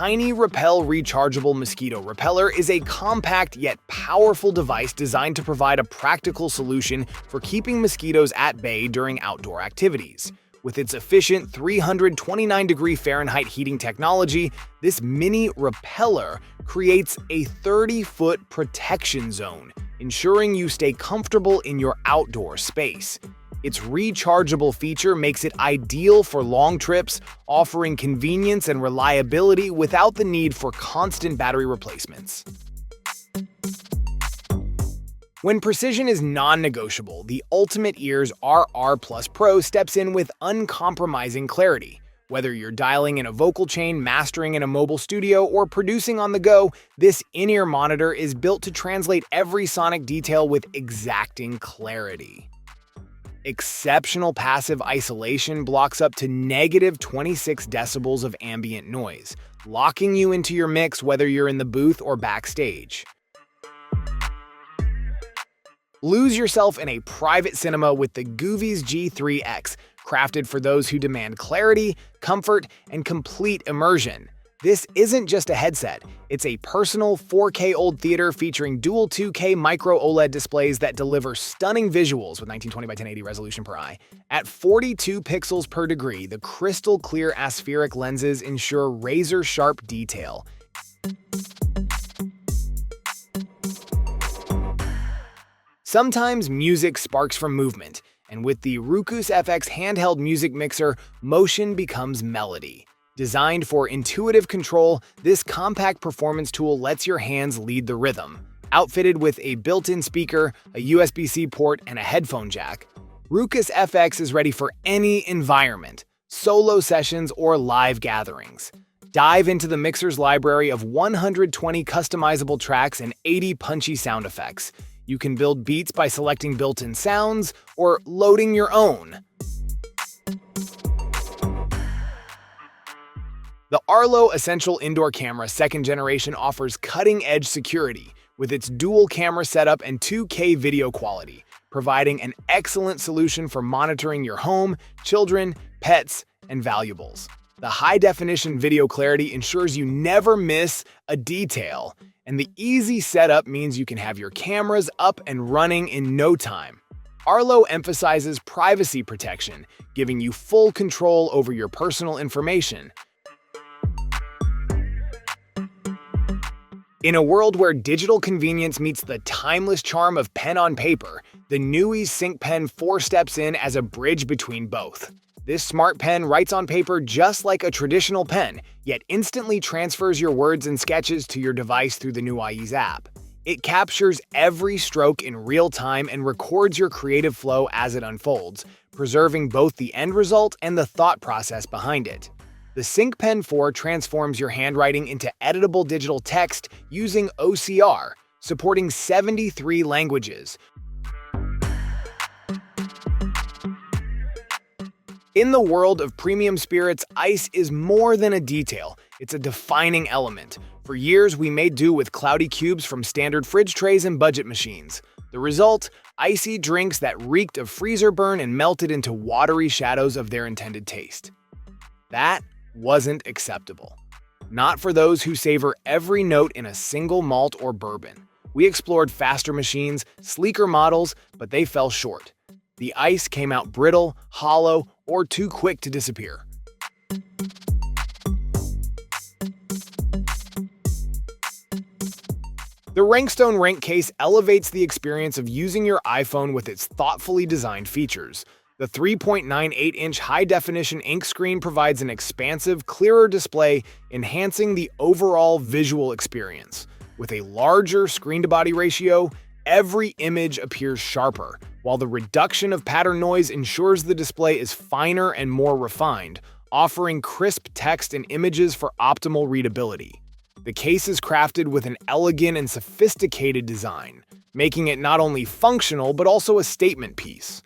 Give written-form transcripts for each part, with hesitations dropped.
Tiny Repel Rechargeable Mosquito Repeller is a compact yet powerful device designed to provide a practical solution for keeping mosquitoes at bay during outdoor activities. With its efficient 329-degree Fahrenheit heating technology, this mini repeller creates a 30-foot protection zone, ensuring you stay comfortable in your outdoor space. Its rechargeable feature makes it ideal for long trips, offering convenience and reliability without the need for constant battery replacements. When precision is non-negotiable, the Ultimate Ears RR Plus Pro steps in with uncompromising clarity. Whether you're dialing in a vocal chain, mastering in a mobile studio, or producing on the go, this in-ear monitor is built to translate every sonic detail with exacting clarity. Exceptional passive isolation blocks up to -26 decibels of ambient noise, locking you into your mix whether you're in the booth or backstage. Lose yourself in a private cinema with the Goovies G3X, crafted for those who demand clarity, comfort, and complete immersion. This isn't just a headset, it's a personal 4K old theater featuring dual 2K micro OLED displays that deliver stunning visuals with 1920 by 1080 resolution per eye. At 42 pixels per degree, the crystal clear aspheric lenses ensure razor-sharp detail. Sometimes music sparks from movement, and with the Rukus FX handheld music mixer, motion becomes melody. Designed for intuitive control, this compact performance tool lets your hands lead the rhythm. Outfitted with a built-in speaker, a USB-C port, and a headphone jack, Rukus FX is ready for any environment, solo sessions, or live gatherings. Dive into the mixer's library of 120 customizable tracks and 80 punchy sound effects. You can build beats by selecting built-in sounds or loading your own. The Arlo Essential Indoor Camera 2nd Generation offers cutting-edge security with its dual camera setup and 2K video quality, providing an excellent solution for monitoring your home, children, pets, and valuables. The high-definition video clarity ensures you never miss a detail, and the easy setup means you can have your cameras up and running in no time. Arlo emphasizes privacy protection, giving you full control over your personal information. In a world where digital convenience meets the timeless charm of pen on paper, the Newie Sync Pen 4 steps in as a bridge between both. This smart pen writes on paper just like a traditional pen, yet instantly transfers your words and sketches to your device through the Newie app. It captures every stroke in real time and records your creative flow as it unfolds, preserving both the end result and the thought process behind it. The Sync Pen 4 transforms your handwriting into editable digital text using OCR, supporting 73 languages. In the world of premium spirits, ice is more than a detail, it's a defining element. For years, we made do with cloudy cubes from standard fridge trays and budget machines. The result? Icy drinks that reeked of freezer burn and melted into watery shadows of their intended taste. That wasn't acceptable. Not for those who savor every note in a single malt or bourbon. We explored faster machines, sleeker models, but they fell short. The ice came out brittle, hollow, or too quick to disappear. The Rankstone Rank Case elevates the experience of using your iPhone with its thoughtfully designed features. The 3.98-inch high-definition ink screen provides an expansive, clearer display, enhancing the overall visual experience. With a larger screen-to-body ratio, every image appears sharper, while the reduction of pattern noise ensures the display is finer and more refined, offering crisp text and images for optimal readability. The case is crafted with an elegant and sophisticated design, making it not only functional but also a statement piece.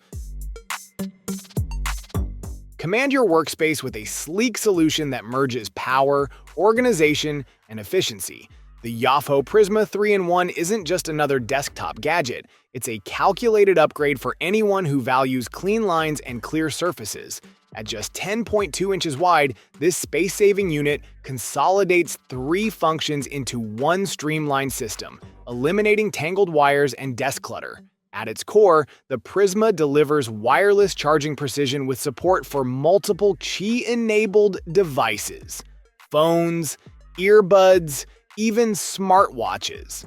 Command your workspace with a sleek solution that merges power, organization, and efficiency. The Yafo Prisma 3-in-1 isn't just another desktop gadget, it's a calculated upgrade for anyone who values clean lines and clear surfaces. At just 10.2 inches wide, this space-saving unit consolidates 3 functions into one streamlined system, eliminating tangled wires and desk clutter. At its core, the Prisma delivers wireless charging precision with support for multiple Qi-enabled devices: phones, earbuds, even smartwatches.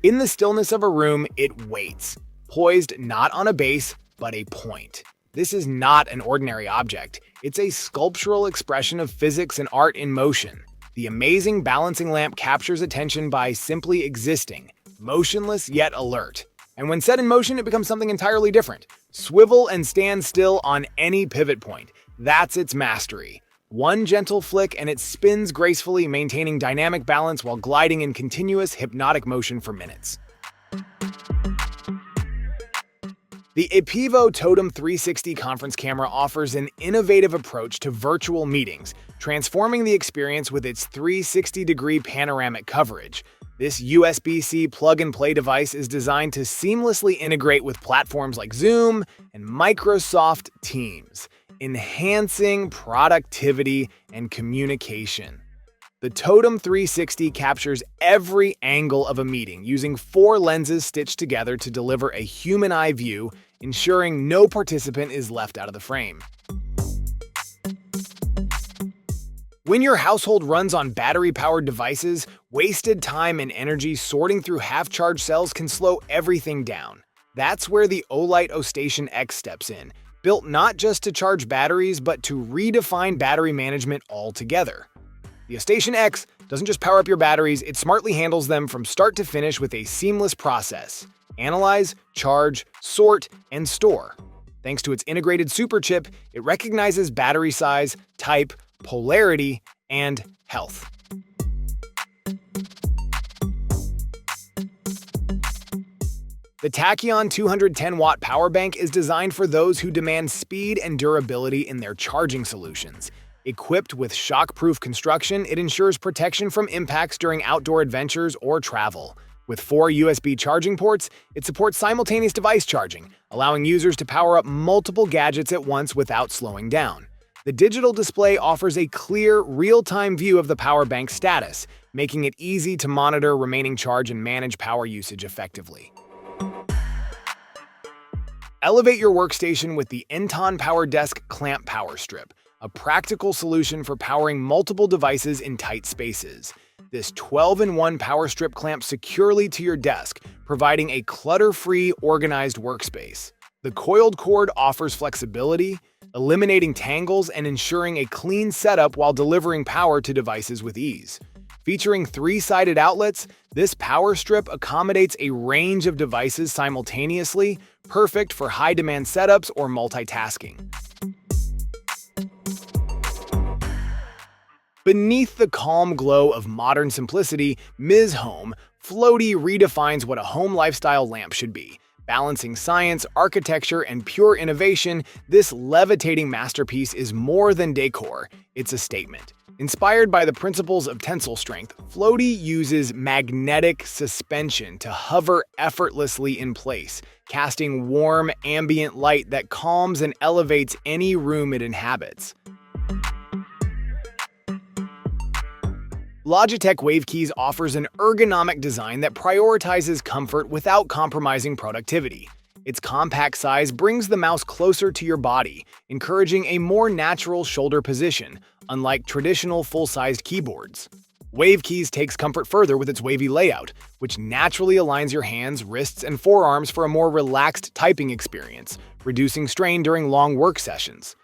In the stillness of a room, it waits, poised not on a base, but a point. This is not an ordinary object. It's a sculptural expression of physics and art in motion. The amazing balancing lamp captures attention by simply existing, motionless yet alert. And when set in motion, it becomes something entirely different. Swivel and stand still on any pivot point. That's its mastery. One gentle flick and it spins gracefully, maintaining dynamic balance while gliding in continuous hypnotic motion for minutes. The Epivo Totem 360 conference camera offers an innovative approach to virtual meetings, transforming the experience with its 360-degree panoramic coverage. This USB-C plug-and-play device is designed to seamlessly integrate with platforms like Zoom and Microsoft Teams, enhancing productivity and communication. The Totem 360 captures every angle of a meeting using 4 lenses stitched together to deliver a human eye view, ensuring no participant is left out of the frame. When your household runs on battery-powered devices, wasted time and energy sorting through half-charged cells can slow everything down. That's where the Olight OStation X steps in, built not just to charge batteries, but to redefine battery management altogether. The OStation X doesn't just power up your batteries, it smartly handles them from start to finish with a seamless process. Analyze, charge, sort, and store. Thanks to its integrated superchip, it recognizes battery size, type, polarity, and health. The Tachyon 210-watt power bank is designed for those who demand speed and durability in their charging solutions. Equipped with shock-proof construction, it ensures protection from impacts during outdoor adventures or travel. With 4 USB charging ports, it supports simultaneous device charging, allowing users to power up multiple gadgets at once without slowing down. The digital display offers a clear, real-time view of the power bank's status, making it easy to monitor remaining charge and manage power usage effectively. Elevate your workstation with the Enton PowerDesk Clamp Power Strip, a practical solution for powering multiple devices in tight spaces. This 12-in-1 power strip clamps securely to your desk, providing a clutter-free, organized workspace. The coiled cord offers flexibility, eliminating tangles and ensuring a clean setup while delivering power to devices with ease. Featuring 3-sided outlets, this power strip accommodates a range of devices simultaneously, perfect for high-demand setups or multitasking. Beneath the calm glow of modern simplicity, Ms. Home Floaty redefines what a home lifestyle lamp should be. Balancing science, architecture, and pure innovation, this levitating masterpiece is more than decor, it's a statement. Inspired by the principles of tensile strength, Floaty uses magnetic suspension to hover effortlessly in place, casting warm, ambient light that calms and elevates any room it inhabits. Logitech Wave Keys offers an ergonomic design that prioritizes comfort without compromising productivity. Its compact size brings the mouse closer to your body, encouraging a more natural shoulder position, unlike traditional full-sized keyboards. Wave Keys takes comfort further with its wavy layout, which naturally aligns your hands, wrists, and forearms for a more relaxed typing experience, reducing strain during long work sessions.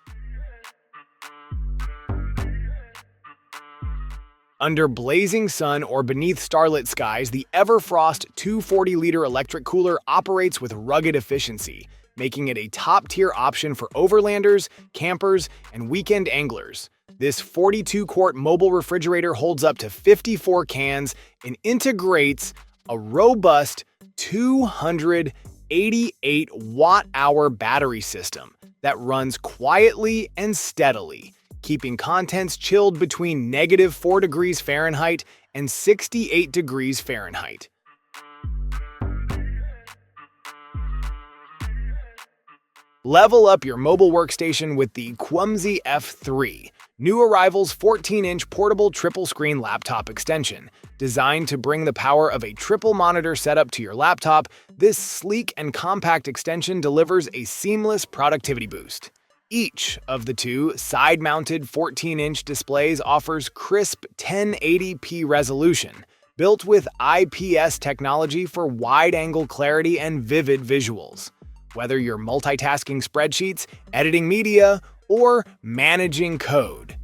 Under blazing sun or beneath starlit skies, the Everfrost 240-liter electric cooler operates with rugged efficiency, making it a top-tier option for overlanders, campers, and weekend anglers. This 42-quart mobile refrigerator holds up to 54 cans and integrates a robust 200 88 watt-hour battery system that runs quietly and steadily, keeping contents chilled between -4 degrees Fahrenheit and 68 degrees Fahrenheit. Level up your mobile workstation with the Clumsy F3, new arrival's 14-inch portable triple-screen laptop extension. Designed to bring the power of a triple-monitor setup to your laptop, this sleek and compact extension delivers a seamless productivity boost. Each of the two side-mounted 14-inch displays offers crisp 1080p resolution, built with IPS technology for wide-angle clarity and vivid visuals. Whether you're multitasking spreadsheets, editing media, or managing code.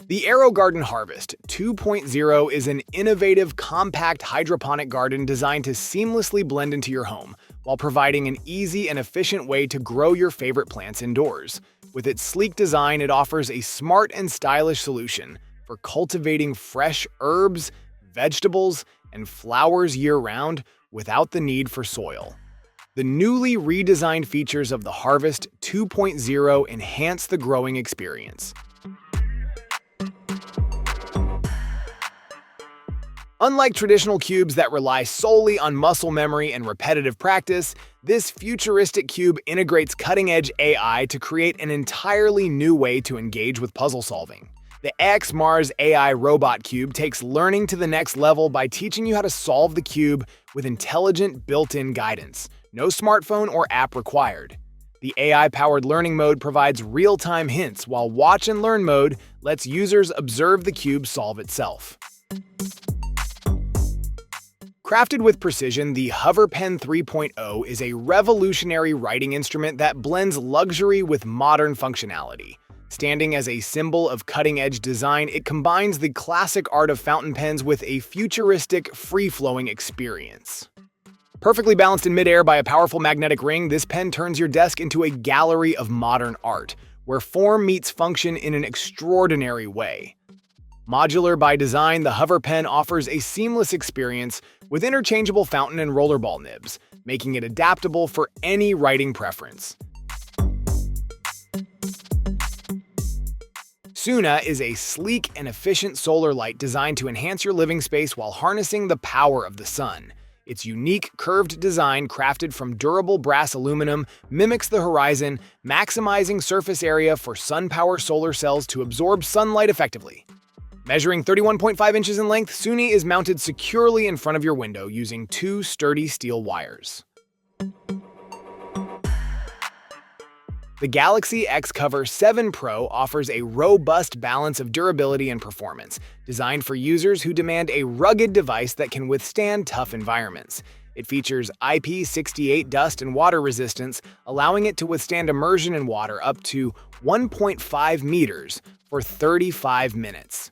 The AeroGarden Harvest 2.0 is an innovative, compact hydroponic garden designed to seamlessly blend into your home, while providing an easy and efficient way to grow your favorite plants indoors. With its sleek design, it offers a smart and stylish solution for cultivating fresh herbs, vegetables, and flowers year-round without the need for soil. The newly redesigned features of the Harvest 2.0 enhance the growing experience. Unlike traditional cubes that rely solely on muscle memory and repetitive practice, this futuristic cube integrates cutting-edge AI to create an entirely new way to engage with puzzle solving. The X-Mars AI Robot Cube takes learning to the next level by teaching you how to solve the cube with intelligent built-in guidance. No smartphone or app required. The AI-powered learning mode provides real-time hints, while Watch and Learn mode lets users observe the cube solve itself. Crafted with precision, the HoverPen 3.0 is a revolutionary writing instrument that blends luxury with modern functionality. Standing as a symbol of cutting-edge design, it combines the classic art of fountain pens with a futuristic, free-flowing experience. Perfectly balanced in midair by a powerful magnetic ring, this pen turns your desk into a gallery of modern art, where form meets function in an extraordinary way. Modular by design, the HoverPen offers a seamless experience with interchangeable fountain and rollerball nibs, making it adaptable for any writing preference. Suna is a sleek and efficient solar light designed to enhance your living space while harnessing the power of the sun. Its unique, curved design, crafted from durable brass aluminum, mimics the horizon, maximizing surface area for sun-power solar cells to absorb sunlight effectively. Measuring 31.5 inches in length, Suni is mounted securely in front of your window using two sturdy steel wires. The Galaxy X Cover 7 Pro offers a robust balance of durability and performance, designed for users who demand a rugged device that can withstand tough environments. It features IP68 dust and water resistance, allowing it to withstand immersion in water up to 1.5 meters for 35 minutes.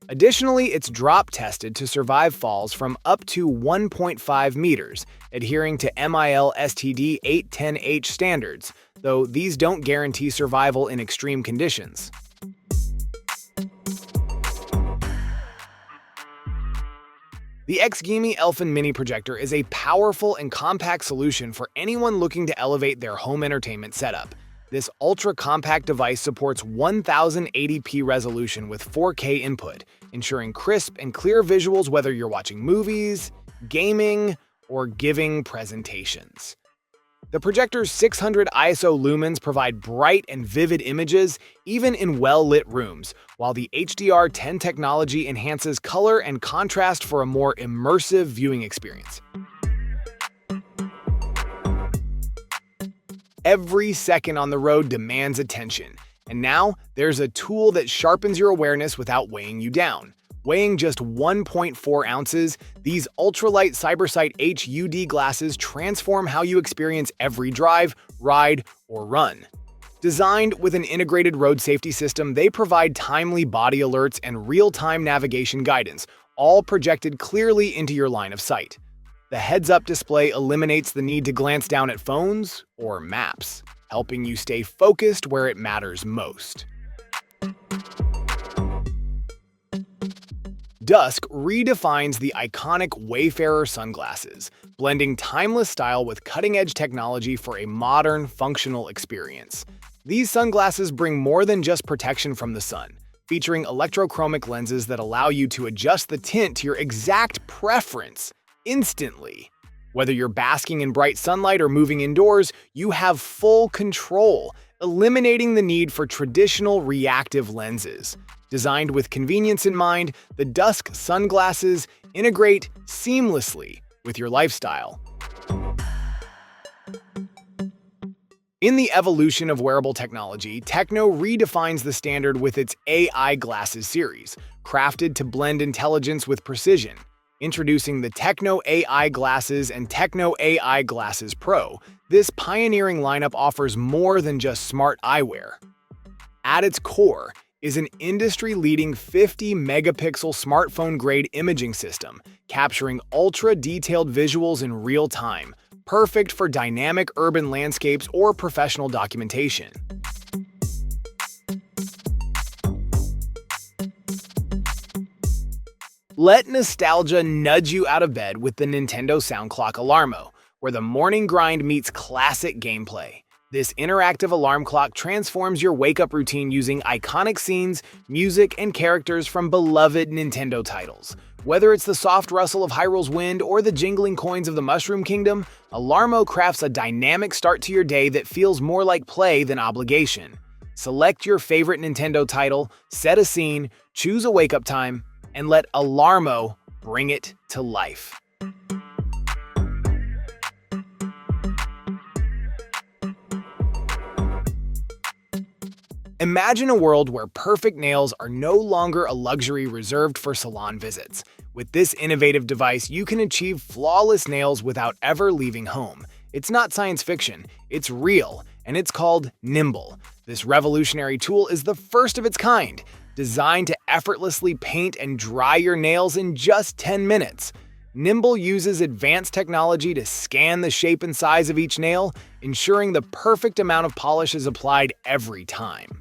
Additionally, it's drop-tested to survive falls from up to 1.5 meters, adhering to MIL STD 810H standards, though these don't guarantee survival in extreme conditions. The XGIMI Elfin Mini Projector is a powerful and compact solution for anyone looking to elevate their home entertainment setup. This ultra-compact device supports 1080p resolution with 4K input, ensuring crisp and clear visuals whether you're watching movies, gaming, or giving presentations. The projector's 600 ISO lumens provide bright and vivid images, even in well-lit rooms, while the HDR10 technology enhances color and contrast for a more immersive viewing experience. Every second on the road demands attention, and now there's a tool that sharpens your awareness without weighing you down. Weighing just 1.4 ounces, these ultralight CyberSight HUD glasses transform how you experience every drive, ride, or run. Designed with an integrated road safety system, they provide timely body alerts and real-time navigation guidance, all projected clearly into your line of sight. The heads-up display eliminates the need to glance down at phones or maps, helping you stay focused where it matters most. Dusk redefines the iconic Wayfarer sunglasses, blending timeless style with cutting-edge technology for a modern, functional experience. These sunglasses bring more than just protection from the sun, featuring electrochromic lenses that allow you to adjust the tint to your exact preference instantly. Whether you're basking in bright sunlight or moving indoors, you have full control, eliminating the need for traditional reactive lenses. Designed with convenience in mind, the Dusk sunglasses integrate seamlessly with your lifestyle. In the evolution of wearable technology, Techno redefines the standard with its AI Glasses series, crafted to blend intelligence with precision. Introducing the Techno AI Glasses and Techno AI Glasses Pro, this pioneering lineup offers more than just smart eyewear. At its core is an industry-leading 50-megapixel smartphone-grade imaging system, capturing ultra-detailed visuals in real time, perfect for dynamic urban landscapes or professional documentation. Let nostalgia nudge you out of bed with the Nintendo Sound Clock Alarmo, where the morning grind meets classic gameplay. This interactive alarm clock transforms your wake-up routine using iconic scenes, music, and characters from beloved Nintendo titles. Whether it's the soft rustle of Hyrule's Wind or the jingling coins of the Mushroom Kingdom, Alarmo crafts a dynamic start to your day that feels more like play than obligation. Select your favorite Nintendo title, set a scene, choose a wake-up time, and let Alarmo bring it to life. Imagine a world where perfect nails are no longer a luxury reserved for salon visits. With this innovative device, you can achieve flawless nails without ever leaving home. It's not science fiction, it's real, and it's called Nimble. This revolutionary tool is the first of its kind, designed to effortlessly paint and dry your nails in just 10 minutes. Nimble uses advanced technology to scan the shape and size of each nail, ensuring the perfect amount of polish is applied every time.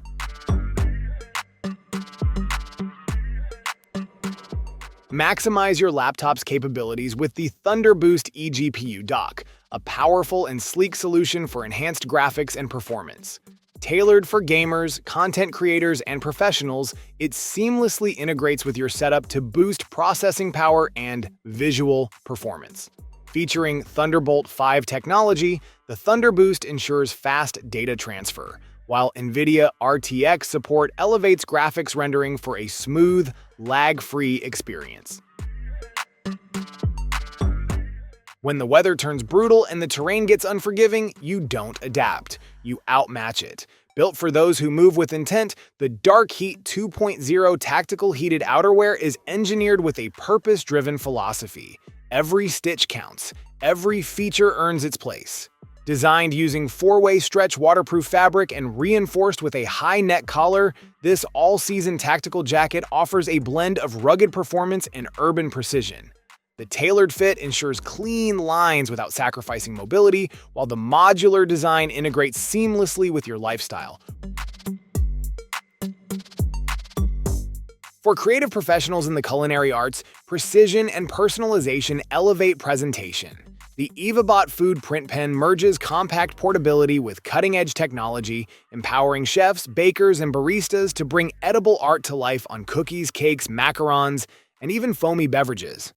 Maximize your laptop's capabilities with the ThunderBoost eGPU dock, a powerful and sleek solution for enhanced graphics and performance. Tailored for gamers, content creators, and professionals, it seamlessly integrates with your setup to boost processing power and visual performance. Featuring Thunderbolt 5 technology, the ThunderBoost ensures fast data transfer, while NVIDIA RTX support elevates graphics rendering for a smooth, lag-free experience. When the weather turns brutal and the terrain gets unforgiving, you don't adapt. You outmatch it. Built for those who move with intent, the Dark Heat 2.0 tactical heated outerwear is engineered with a purpose-driven philosophy. Every stitch counts. Every feature earns its place. Designed using 4-way stretch waterproof fabric and reinforced with a high neck collar, this all-season tactical jacket offers a blend of rugged performance and urban precision. The tailored fit ensures clean lines without sacrificing mobility, while the modular design integrates seamlessly with your lifestyle. For creative professionals in the culinary arts, precision and personalization elevate presentation. The EvaBot Food Print Pen merges compact portability with cutting-edge technology, empowering chefs, bakers, and baristas to bring edible art to life on cookies, cakes, macarons, and even foamy beverages.